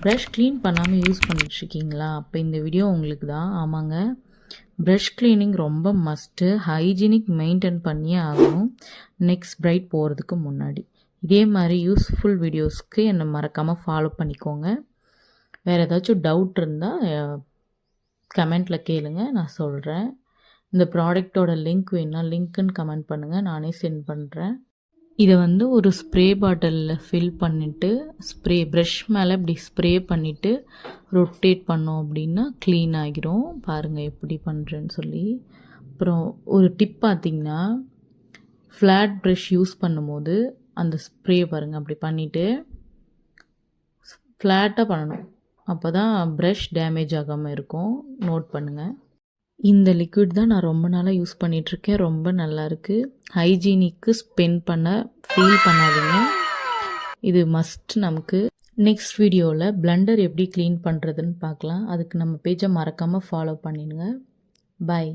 Brush clean பண்ணாமல் use பண்ணிட்டுருக்கீங்களா? அப்போ இந்த வீடியோ உங்களுக்கு தான். ஆமாங்க, ப்ரஷ் க்ளீனிங் ரொம்ப மஸ்ட்டு. ஹைஜீனிக் மெயின்டைன் பண்ணியே ஆகணும் நெக்ஸ்ட் பிரைட் போகிறதுக்கு முன்னாடி. இதே மாதிரி யூஸ்ஃபுல் வீடியோஸ்க்கு என்னை மறக்காமல் ஃபாலோ பண்ணிக்கோங்க. வேறு ஏதாச்சும் டவுட் இருந்தால் கமெண்ட்டில் கேளுங்க, நான் சொல்கிறேன். இந்த ப்ராடக்டோட லிங்க் வேணுன்னா லிங்க்குன்னு கமெண்ட் பண்ணுங்கள், நானே சென்ட் பண்ணுறேன். இதை ஒரு ஸ்ப்ரே பாட்டிலில் ஃபில் பண்ணிவிட்டு ப்ரஷ் மேலே இப்படி ஸ்ப்ரே பண்ணிவிட்டு ரொட்டேட் பண்ணோம் அப்படின்னா க்ளீன் ஆகிரும். பாருங்கள் எப்படி பண்ணுறேன்னு சொல்லி. அப்புறம் ஒரு டிப் பார்த்திங்கன்னா, ஃப்ளாட் ப்ரஷ் யூஸ் பண்ணும்போது அந்த ஸ்ப்ரே பாருங்கள் அப்படி பண்ணிவிட்டு ஃப்ளாட்டாக பண்ணணும். அப்போ தான் ப்ரஷ் டேமேஜ் ஆகாமல் இருக்கும். நோட் பண்ணுங்கள். இந்த லிக்விட் தான் நான் ரொம்ப நாளாக யூஸ் பண்ணிகிட்ருக்கேன். ரொம்ப நல்லாயிருக்கு. ஹைஜீனிக்கு ஸ்பெண்ட் ஃபீல் பண்ணாதீங்க. இது மஸ்ட் நமக்கு. நெக்ஸ்ட் வீடியோவில் பிளெண்டர் எப்படி க்ளீன் பண்ணுறதுன்னு பார்க்கலாம். அதுக்கு நம்ம பேஜை மறக்காமல் ஃபாலோ பண்ணிடுங்க. பை.